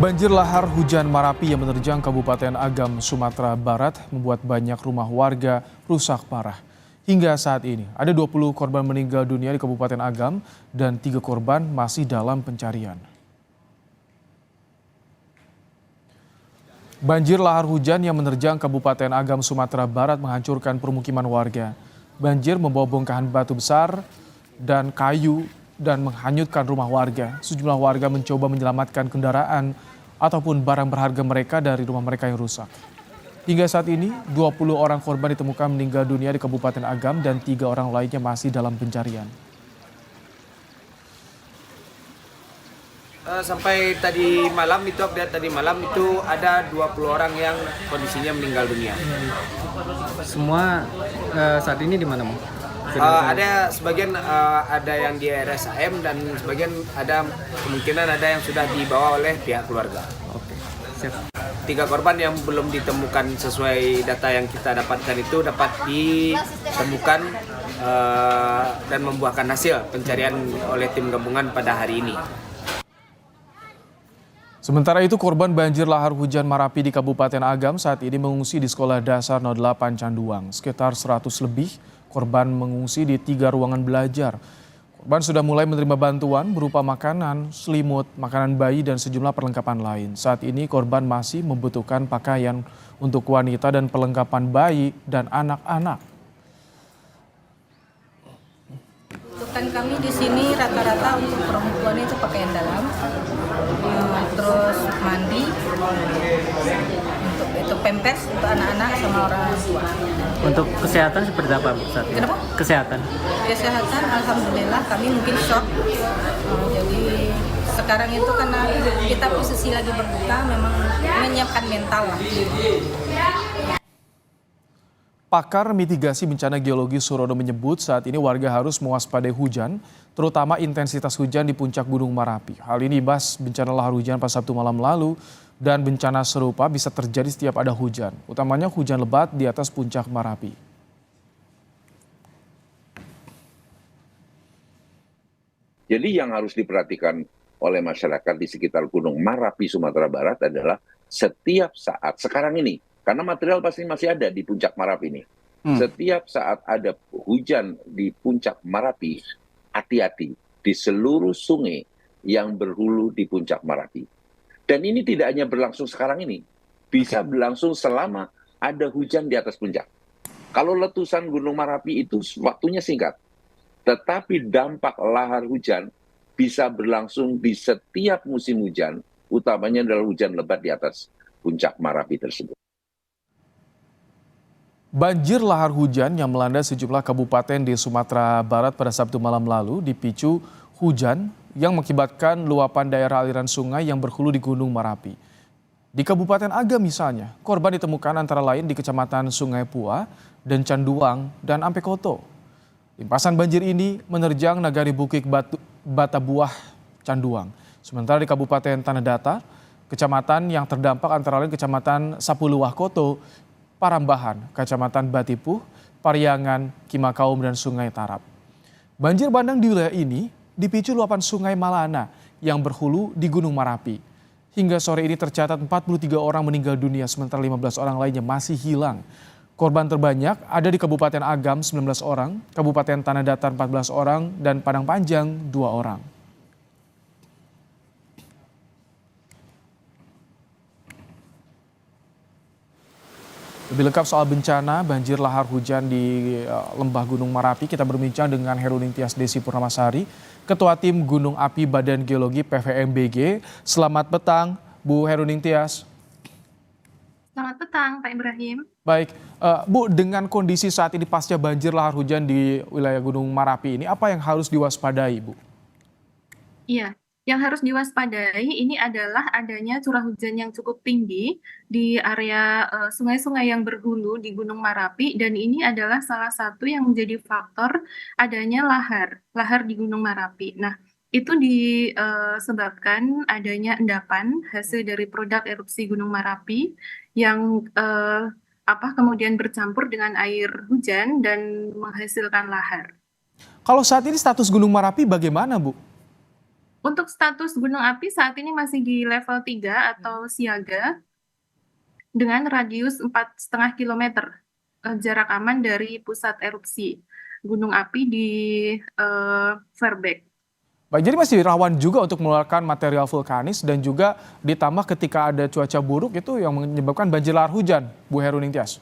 Banjir lahar hujan Marapi yang menerjang Kabupaten Agam, Sumatera Barat membuat banyak rumah warga rusak parah. Hingga saat ini, ada 20 korban meninggal dunia di Kabupaten Agam dan 3 korban masih dalam pencarian. Banjir lahar hujan yang menerjang Kabupaten Agam, Sumatera Barat menghancurkan permukiman warga. Banjir membawa bongkahan batu besar dan kayu dan menghanyutkan rumah warga. Sejumlah warga mencoba menyelamatkan kendaraan ataupun barang berharga mereka dari rumah mereka yang rusak. Hingga saat ini, 20 orang korban ditemukan meninggal dunia di Kabupaten Agam dan 3 orang lainnya masih dalam pencarian. Sampai tadi malam itu, update tadi malam itu ada 20 orang yang kondisinya meninggal dunia. Semua saat ini di mana, Bang? Ada sebagian ada yang di RSAM dan sebagian ada kemungkinan ada yang sudah dibawa oleh pihak keluarga. Oke, siap. 3 korban yang belum ditemukan sesuai data yang kita dapatkan itu dapat ditemukan dan membuahkan hasil pencarian oleh tim gabungan pada hari ini. Sementara itu, korban banjir lahar hujan Marapi di Kabupaten Agam saat ini mengungsi di Sekolah Dasar 08 Canduang. Sekitar 100 lebih korban mengungsi di 3 ruangan belajar. Korban sudah mulai menerima bantuan berupa makanan, selimut, makanan bayi, dan sejumlah perlengkapan lain. Saat ini korban masih membutuhkan pakaian untuk wanita dan perlengkapan bayi dan anak-anak. Kan kami di sini rata-rata untuk perempuan itu pakaian dalam, terus mandi, untuk itu pampers untuk anak-anak sama orang tua. Untuk kesehatan seperti apa, Bu, saat ini? Kenapa? Kesehatan. Kesehatan alhamdulillah kami mungkin shock. Jadi sekarang itu karena kita posisi lagi berduka, memang menyiapkan mental lah. Pakar mitigasi bencana geologi Surodo menyebut saat ini warga harus mewaspadai hujan, terutama intensitas hujan di puncak Gunung Marapi. Hal ini imbas bencana lahar hujan pada Sabtu malam lalu dan bencana serupa bisa terjadi setiap ada hujan, utamanya hujan lebat di atas puncak Marapi. Jadi yang harus diperhatikan oleh masyarakat di sekitar Gunung Marapi, Sumatera Barat adalah setiap saat sekarang ini, karena material pasti masih ada di puncak Marapi ini. Setiap saat ada hujan di puncak Marapi, hati-hati di seluruh sungai yang berhulu di puncak Marapi. Dan ini tidak hanya berlangsung sekarang ini, bisa berlangsung selama ada hujan di atas puncak. Kalau letusan Gunung Marapi itu waktunya singkat, tetapi dampak lahar hujan bisa berlangsung di setiap musim hujan, utamanya adalah hujan lebat di atas puncak Marapi tersebut. Banjir lahar hujan yang melanda sejumlah kabupaten di Sumatera Barat pada Sabtu malam lalu dipicu hujan yang mengakibatkan luapan daerah aliran sungai yang berhulu di Gunung Marapi. Di Kabupaten Agam misalnya, korban ditemukan antara lain di Kecamatan Sungai Pua dan Canduang dan Ampekoto. Limpasan banjir ini menerjang Nagari Bukit Batabuah Canduang. Sementara di Kabupaten Tanah Datar, kecamatan yang terdampak antara lain Kecamatan Sapuluwah Koto, Parambahan, Kecamatan Batipuh, Pariangan, Kimakaum, dan Sungai Tarap. Banjir bandang di wilayah ini dipicu luapan Sungai Malana yang berhulu di Gunung Marapi. Hingga sore ini tercatat 43 orang meninggal dunia, sementara 15 orang lainnya masih hilang. Korban terbanyak ada di Kabupaten Agam 19 orang, Kabupaten Tanah Datar 14 orang, dan Padang Panjang 2 orang. Lebih lengkap soal bencana banjir lahar hujan di Lembah Gunung Marapi, kita berbincang dengan Herudin Tias Desi Purnamasari, Ketua Tim Gunung Api Badan Geologi PVMBG. Selamat petang, Bu Herudin Tias. Selamat petang, Pak Ibrahim. Baik, Bu, dengan kondisi saat ini pasca banjir lahar hujan di wilayah Gunung Marapi ini, apa yang harus diwaspadai, Bu? Iya, yang harus diwaspadai ini adalah adanya curah hujan yang cukup tinggi di area sungai-sungai yang berhulu di Gunung Marapi, dan ini adalah salah satu yang menjadi faktor adanya lahar di Gunung Marapi. Nah, itu disebabkan adanya endapan hasil dari produk erupsi Gunung Marapi yang kemudian bercampur dengan air hujan dan menghasilkan lahar. Kalau saat ini status Gunung Marapi bagaimana, Bu? Untuk status gunung api saat ini masih di level 3 atau siaga dengan radius 4,5 kilometer jarak aman dari pusat erupsi gunung api di Fairbanks. Baik, jadi masih rawan juga untuk mengeluarkan material vulkanis dan juga ditambah ketika ada cuaca buruk itu yang menyebabkan banjir lahar hujan, Bu Heru Ningtyas.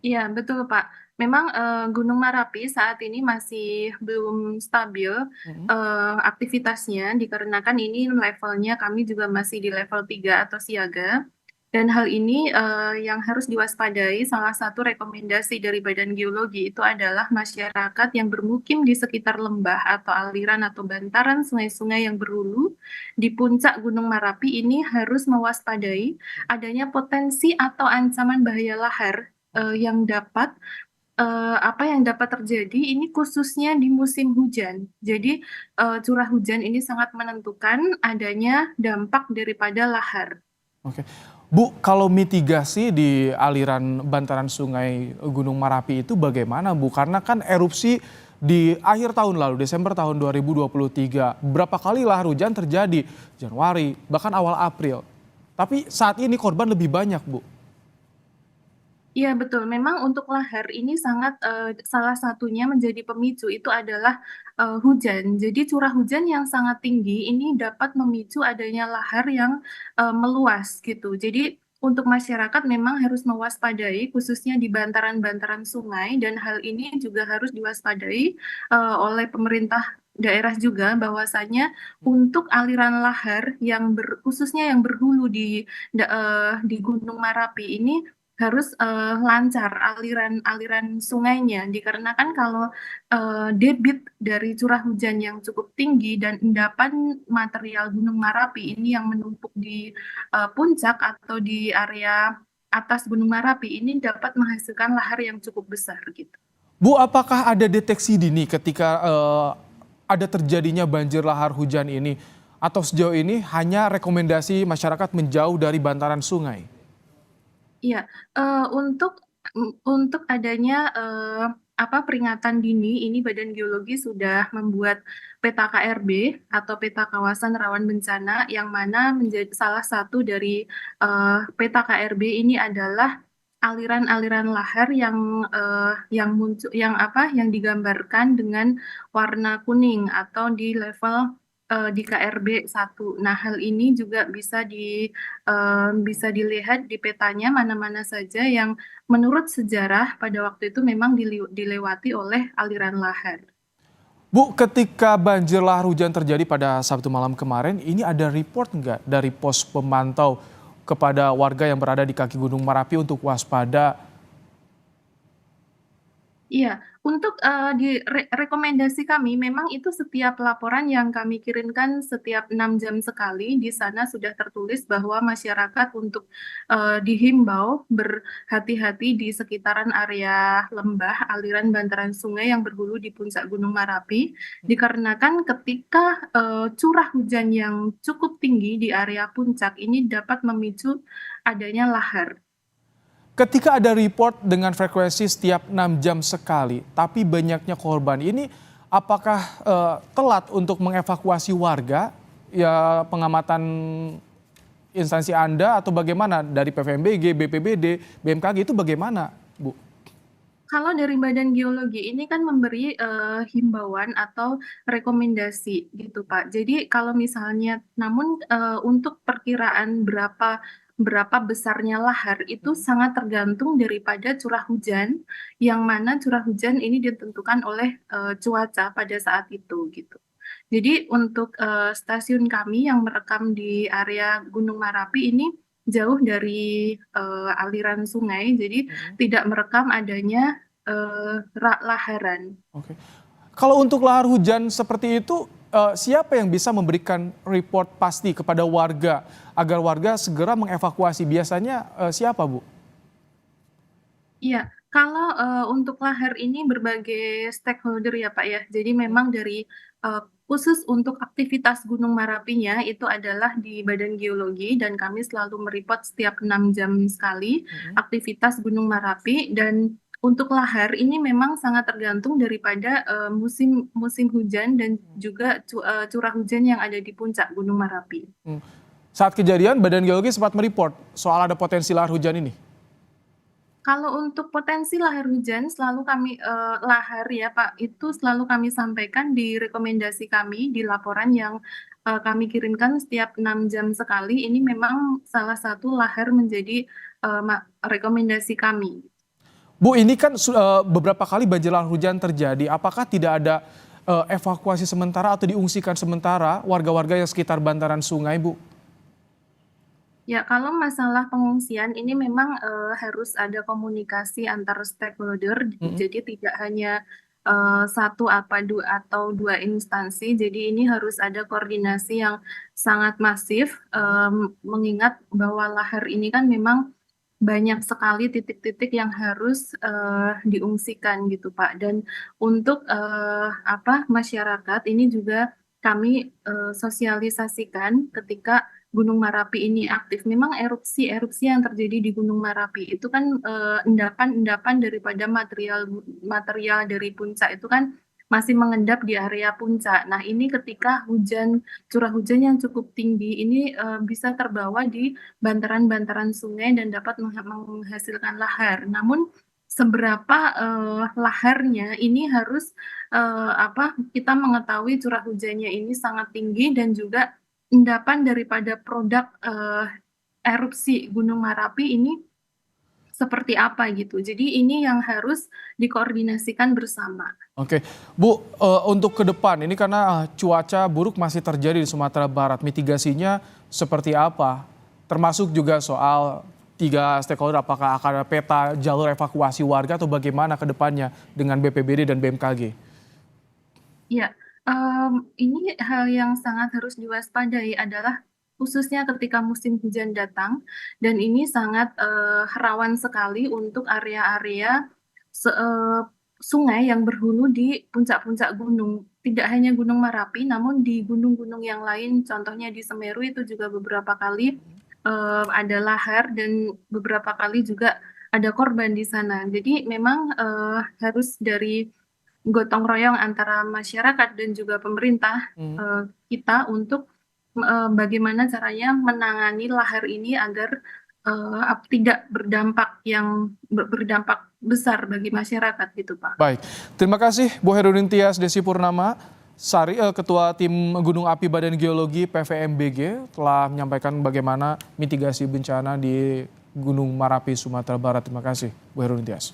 Iya, betul, Pak. Memang Gunung Merapi saat ini masih belum stabil aktivitasnya dikarenakan ini levelnya kami juga masih di level 3 atau siaga. Dan hal ini yang harus diwaspadai, salah satu rekomendasi dari Badan Geologi itu adalah masyarakat yang bermukim di sekitar lembah atau aliran atau bantaran sungai-sungai yang berhulu di puncak Gunung Merapi ini harus mewaspadai adanya potensi atau ancaman bahaya lahar yang dapat yang dapat terjadi ini khususnya di musim hujan. Jadi curah hujan ini sangat menentukan adanya dampak daripada lahar. Oke. Bu, kalau mitigasi di aliran bantaran sungai Gunung Merapi itu bagaimana, Bu? Karena kan erupsi di akhir tahun lalu, Desember tahun 2023, berapa kali lahar hujan terjadi? Januari, bahkan awal April. Tapi saat ini korban lebih banyak, Bu. Iya betul, memang untuk lahar ini sangat salah satunya menjadi pemicu itu adalah hujan. Jadi curah hujan yang sangat tinggi ini dapat memicu adanya lahar yang meluas gitu. Jadi untuk masyarakat memang harus mewaspadai khususnya di bantaran-bantaran sungai dan hal ini juga harus diwaspadai oleh pemerintah daerah juga bahwasanya untuk aliran lahar yang khususnya yang berhulu di Gunung Merapi ini harus lancar aliran sungainya dikarenakan kalau debit dari curah hujan yang cukup tinggi dan endapan material Gunung Merapi ini yang menumpuk di puncak atau di area atas Gunung Merapi ini dapat menghasilkan lahar yang cukup besar gitu. Bu, apakah ada deteksi dini ketika ada terjadinya banjir lahar hujan ini? Atau sejauh ini hanya rekomendasi masyarakat menjauh dari bantaran sungai? Iya, untuk adanya peringatan dini, ini Badan Geologi sudah membuat peta KRB atau peta kawasan rawan bencana, yang mana menjadi salah satu dari peta KRB ini adalah aliran-aliran lahar yang muncul, yang digambarkan dengan warna kuning atau di level di KRB 1. Nah, hal ini juga bisa dilihat di petanya mana-mana saja yang menurut sejarah pada waktu itu memang dilewati oleh aliran lahar. Bu, ketika banjir lahar hujan terjadi pada Sabtu malam kemarin, ini ada report nggak dari pos pemantau kepada warga yang berada di kaki Gunung Merapi untuk waspada? Iya, untuk rekomendasi kami memang itu setiap laporan yang kami kirimkan setiap 6 jam sekali di sana sudah tertulis bahwa masyarakat untuk dihimbau berhati-hati di sekitaran area lembah aliran bantaran sungai yang berhulu di puncak Gunung Merapi dikarenakan ketika curah hujan yang cukup tinggi di area puncak ini dapat memicu adanya lahar. Ketika ada report dengan frekuensi setiap 6 jam sekali, tapi banyaknya korban ini, apakah telat untuk mengevakuasi warga? Ya, pengamatan instansi Anda atau bagaimana dari PVMBG, BPBD, BMKG itu bagaimana, Bu? Kalau dari Badan Geologi ini kan memberi himbauan atau rekomendasi gitu Pak. Jadi kalau misalnya, namun untuk perkiraan berapa besarnya lahar itu sangat tergantung daripada curah hujan, yang mana curah hujan ini ditentukan oleh cuaca pada saat itu gitu. Jadi untuk stasiun kami yang merekam di area Gunung Merapi ini jauh dari aliran sungai, jadi tidak merekam adanya laharan. Oke. Kalau untuk lahar hujan seperti itu, siapa yang bisa memberikan report pasti kepada warga agar warga segera mengevakuasi? Biasanya siapa, Bu? Iya, kalau untuk lahar ini berbagai stakeholder ya Pak ya. Jadi memang dari khusus untuk aktivitas Gunung Merapinya itu adalah di Badan Geologi dan kami selalu mereport setiap 6 jam sekali aktivitas Gunung Merapi dan untuk lahar ini memang sangat tergantung daripada musim musim hujan dan juga curah hujan yang ada di puncak Gunung Merapi. Saat kejadian, Badan Geologi sempat mereport soal ada potensi lahar hujan ini. Kalau untuk potensi lahar hujan selalu kami lahar ya Pak, itu selalu kami sampaikan di rekomendasi kami di laporan yang kami kirimkan setiap 6 jam sekali. Ini memang salah satu lahar menjadi rekomendasi kami. Bu, ini kan beberapa kali banjir lahar hujan terjadi. Apakah tidak ada evakuasi sementara atau diungsikan sementara warga-warga yang sekitar bantaran sungai, Bu? Ya, kalau masalah pengungsian ini memang harus ada komunikasi antar stakeholder, jadi tidak hanya satu atau dua instansi, jadi ini harus ada koordinasi yang sangat masif, mengingat bahwa lahar ini kan memang banyak sekali titik-titik yang harus diungsikan gitu Pak. Dan untuk masyarakat ini juga kami sosialisasikan ketika Gunung Merapi ini aktif. Memang erupsi yang terjadi di Gunung Merapi itu kan endapan-endapan daripada material dari puncak itu kan masih mengendap di area puncak. Nah, ini ketika curah hujan yang cukup tinggi ini bisa terbawa di bantaran-bantaran sungai dan dapat menghasilkan lahar. Namun seberapa laharnya ini harus kita mengetahui curah hujannya ini sangat tinggi dan juga endapan daripada produk erupsi Gunung Merapi ini seperti apa gitu. Jadi ini yang harus dikoordinasikan bersama. Oke, Bu, untuk ke depan ini karena cuaca buruk masih terjadi di Sumatera Barat, mitigasinya seperti apa? Termasuk juga soal 3 stakeholder, apakah akan ada peta jalur evakuasi warga atau bagaimana ke depannya dengan BPBD dan BMKG? Ya, ini hal yang sangat harus diwaspadai adalah khususnya ketika musim hujan datang dan ini sangat rawan sekali untuk area-area sungai yang berhulu di puncak-puncak gunung. Tidak hanya Gunung Merapi, namun di gunung-gunung yang lain, contohnya di Semeru itu juga beberapa kali ada lahar dan beberapa kali juga ada korban di sana. Jadi memang harus dari gotong royong antara masyarakat dan juga pemerintah kita untuk bagaimana caranya menangani lahar ini agar tidak berdampak besar bagi masyarakat gitu Pak. Baik, terima kasih Bu Herudin Tias Desi Purnama Sari, Ketua Tim Gunung Api Badan Geologi PVMBG telah menyampaikan bagaimana mitigasi bencana di Gunung Merapi, Sumatera Barat. Terima kasih Bu Herudin Tias.